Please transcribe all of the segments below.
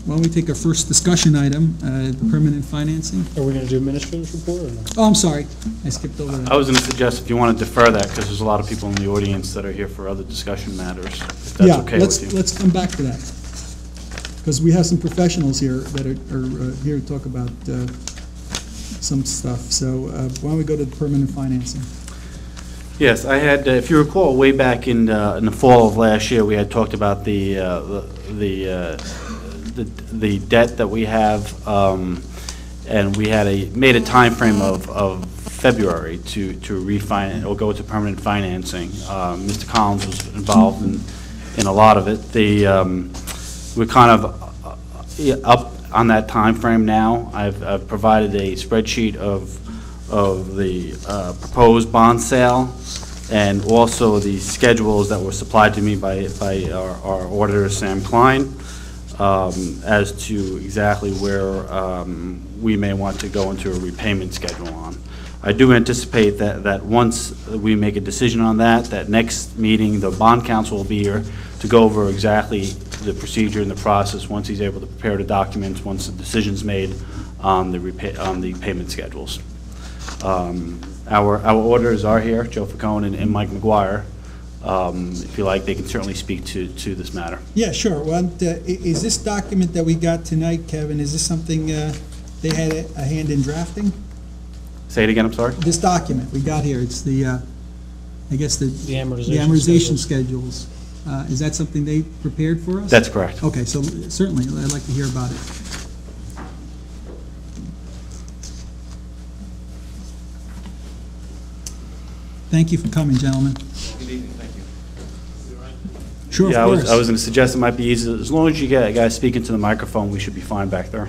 why don't we take our first discussion item, permanent financing? Are we going to do administrator's report or no? Oh, I'm sorry, I skipped over that. I was going to suggest if you want to defer that, because there's a lot of people in the audience that are here for other discussion matters, if that's okay with you. Let's come back to that, because we have some professionals here that are here to talk about some stuff. So why don't we go to the permanent financing? Yes, I had, if you recall, way back in the fall of last year, we had talked about the debt that we have, and we had made a time frame of February to refinance or go to permanent financing. Mr. Collins was involved in a lot of it. We're kind of up on that time frame now. I've provided a spreadsheet of the proposed bond sale, and also the schedules that were supplied to me by our auditor, Sam Klein, as to exactly where we may want to go into a repayment schedule on. I do anticipate that once we make a decision on that next meeting, the bond counsel will be here to go over exactly the procedure and the process once he's able to prepare the documents, once the decision's made on the payment schedules. Our auditors are here, Joe Facone and Mike McGuire. If you like, they can certainly speak to this matter. Yeah, sure. Well, is this document that we got tonight, Kevin, is this something they had a hand in drafting? Say it again, I'm sorry? This document we got here, it's the, I guess the amortization schedules. Is that something they prepared for us? That's correct. Okay, so certainly, I'd like to hear about it. Thank you for coming, gentlemen. Good evening, thank you. Sure, Yeah, of course. I was going to suggest it might be easy. As long as you guys speak into the microphone, we should be fine back there.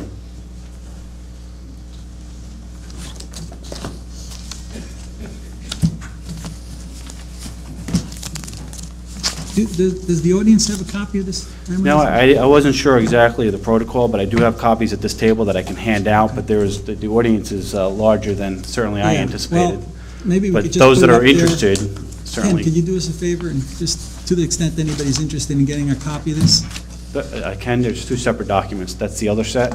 Does the audience have a copy of this? No, I wasn't sure exactly of the protocol, but I do have copies at this table that I can hand out, but the audience is larger than certainly I anticipated. Well, maybe we But could just those put that it are up there. interested, Ken, certainly. could you do us a favor and just, to the extent anybody's interested in getting a copy of this? I can, there's two separate documents. That's the other set.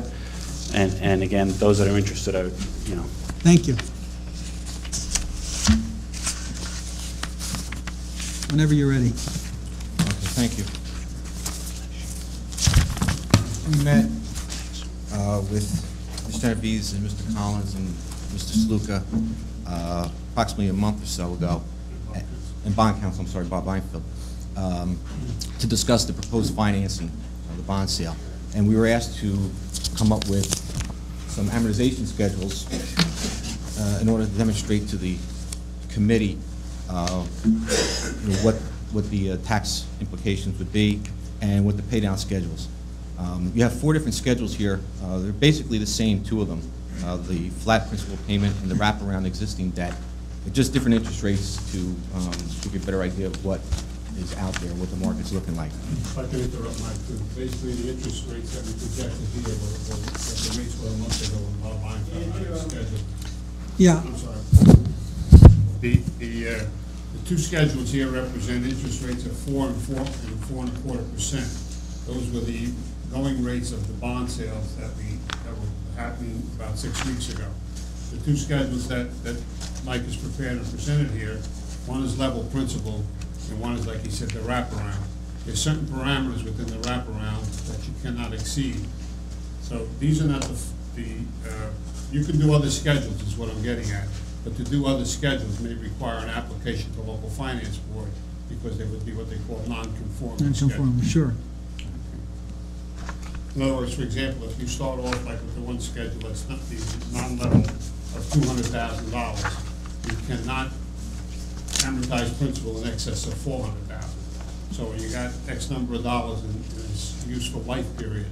And again, those that are interested, you know. Thank you. Whenever you're ready. Okay, thank you. We met with Mr. Genovese and Mr. Collins and Mr. Sluka approximately a month or so ago, and bond counsel, I'm sorry, Bob Einfeld, to discuss the proposed financing of the bond sale. And we were asked to come up with some amortization schedules in order to demonstrate to the committee what the tax implications would be and what the pay-down schedules. You have 4 different schedules here. They're basically the same, 2 of them, the flat principal payment and the wraparound existing debt. They're just different interest rates to give you a better idea of what is out there, what the market's looking like. If I could interrupt, Mike, too. Basically, the interest rates that we projected here were the rates were a month ago when Bob Einfeld schedule. Yeah. I'm sorry. The 2 schedules here represent interest rates of 4 and 4.25%. Those were the going rates of the bond sales that were happening about 6 weeks ago. The 2 schedules that Mike has prepared and presented here, one is level principal, and one is, like he said, the wraparound. There's certain parameters within the wraparound that you cannot exceed. So these are not you can do other schedules, is what I'm getting at. But to do other schedules may require an application to local finance board because they would be what they call non-conforming schedules. Non-conforming, sure. In other words, for example, if you start off like with the one schedule that's not the non-level of $200,000, you cannot amortize principal in excess of $400,000. So when you got X number of dollars in its useful life period,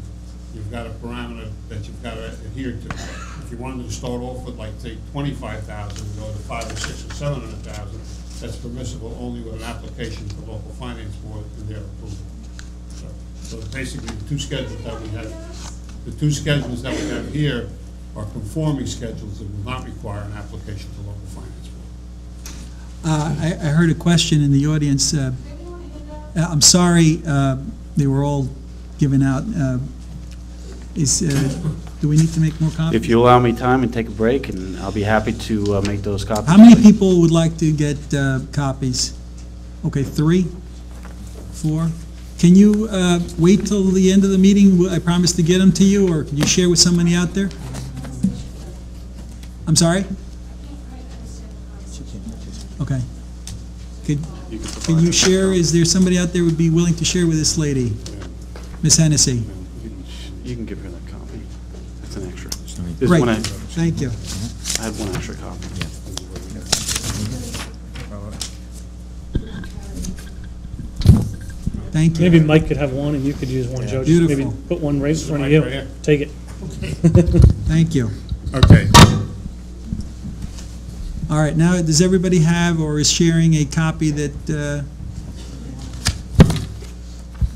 you've got a parameter that you've got to adhere to. If you wanted to start off with, like, say, $25,000 and go to $500,000 or $600,000 or $700,000, that's permissible only with an application to local finance board and their approval. So basically, the 2 schedules that we have here are conforming schedules that will not require an application to local finance board. I heard a question in the audience. I'm sorry, they were all given out. do we need to make more copies? If you allow me time and take a break, and I'll be happy to make those copies. How many people would like to get copies? Okay, 3, 4. Can you wait till the end of the meeting? I promise to get them to you, or can you share with somebody out there? I'm sorry? Okay. Can you share, is there somebody out there who would be willing to share with this lady? Ms. Hennessy? You can give her that copy. That's an extra. Great. There's one Thank you. I have one extra copy. Thank you. Maybe Mike could have one and you could use one, Joe. Just maybe Beautiful. put one right in front of Mike you. right here. Take it. Thank you. Okay. All right, now, does everybody have or is sharing a copy that,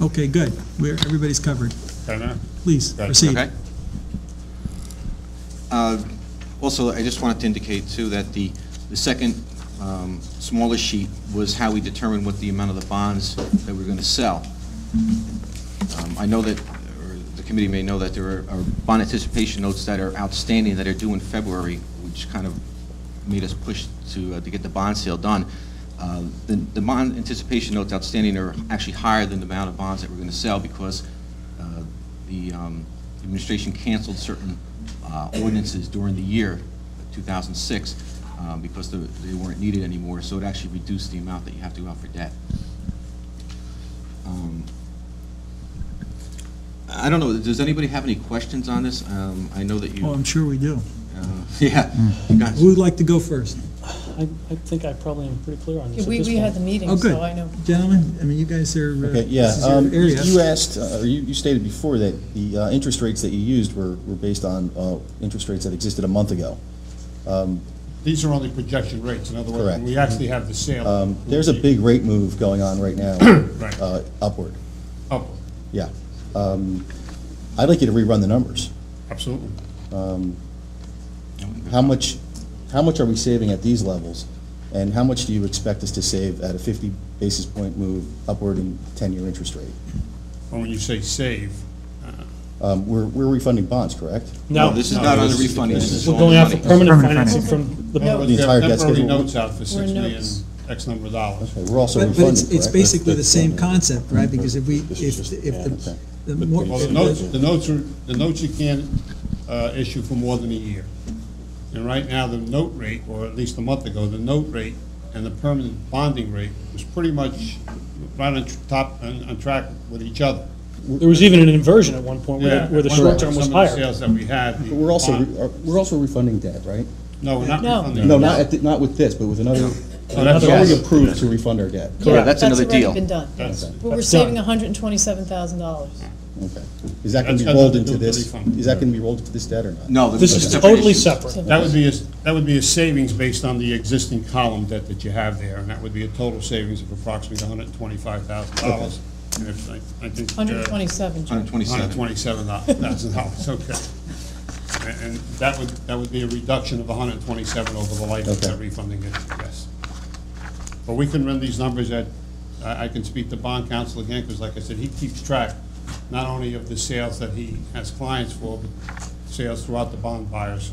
okay, good. Everybody's covered. Okay, now? Please, Okay. proceed. Okay. Also, I just wanted to indicate, too, that the second smaller sheet was how we determined what the amount of the bonds that we're going to sell. I know that, or the committee may know that there are bond anticipation notes that are outstanding that are due in February, which kind of made us push to get the bond sale done. The bond anticipation notes outstanding are actually higher than the amount of bonds that we're going to sell because the administration canceled certain ordinances during the year 2006 because they weren't needed anymore, so it actually reduced the amount that you have to go out for debt. I don't know, does anybody have any questions on this? I know that you... Oh, I'm sure we do. Yeah. You guys- Who would like to go first? I think I probably am pretty clear on this at We this had point. the meeting, Oh, good. so I know. Gentlemen, I mean, you guys are, Okay, yeah. this is your area. You asked, or you stated before that the interest rates that you used were based on interest rates that existed a month ago. These are only projection rates. In other words, Correct. when we actually have the sale. There's a big rate move going on right now, Right. upward. Upward. Yeah. I'd like you to rerun the numbers. Absolutely. How much are we saving at these levels? And how much do you expect us to save at a 50 basis point move upward in 10-year interest rate? Well, when you say save, We're refunding bonds, correct? No, this is No, not on the this is- refunding. This is We're all going out for money. permanent Permanent financing financing. from the in other bond. words, we entire have debt temporary schedule. notes out for We're 6 million, notes. X number of dollars. Okay, we're also But refunding, it's correct? basically the same concept, right? Because if we, This is if, just- if okay. the more, Well, the notes you can't issue for more than a year. And right now, the note rate, or at least a month ago, the note rate and the permanent bonding rate was pretty much right on track with each other. There was even an inversion at one point Yeah, where the one short of term was Some of the higher. sales that we had. the But we're also, bond- we're also refunding debt, right? No, we're not No. refunding. No, not with this, but with another, Oh, that's it's already yes. approved to refund our debt. Yeah, that's another That's deal. already been done. That's- But we're That's saving done. $127,000. Okay. Is that going That's to be got rolled nothing to into do with this? the refund. Is that going to be rolled into this debt or not? No. This that's is a separate totally issue. separate. That would be a savings based on the existing column debt that you have there, and that would be a total savings of approximately $125,000. And if I think. 127, Joe. 127. $127,000, okay. And that would be a reduction of 127 over the life of that Okay. refunding issue, yes. But we can run these numbers I can speak to bond counsel again, because like I said, he keeps track not only of the sales that he has clients for, but sales throughout the bond buyers,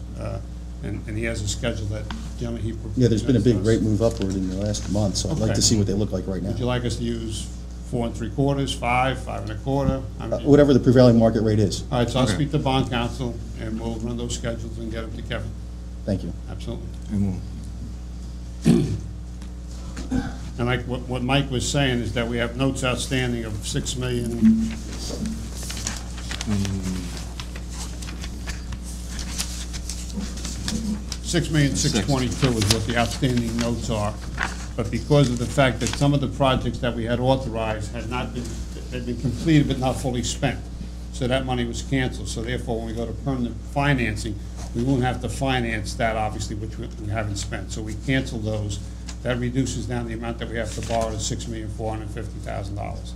and he has a schedule that generally he. Yeah, there's been a big presents rate us. move upward in the last month, so I'd like Okay. to see what they look like right now. Would you like us to use 4 3/4, 5, 5 1/4? I mean, Whatever the prevailing market rate is. All right, so I'll Okay. speak to bond counsel, and we'll run those schedules and get them to Kevin, Thank you. absolutely. And And like what Mike was saying is that we have notes outstanding of 6 million. $6,622,000 is what the outstanding notes are. But because of the fact that some of the projects that we had authorized had not been, they'd been completed but not fully spent. So that money was canceled. So therefore, when we go to permanent financing, we won't have to finance that, obviously, which we haven't spent. So we cancel those. That reduces down the amount that we have to borrow to $6,450,000.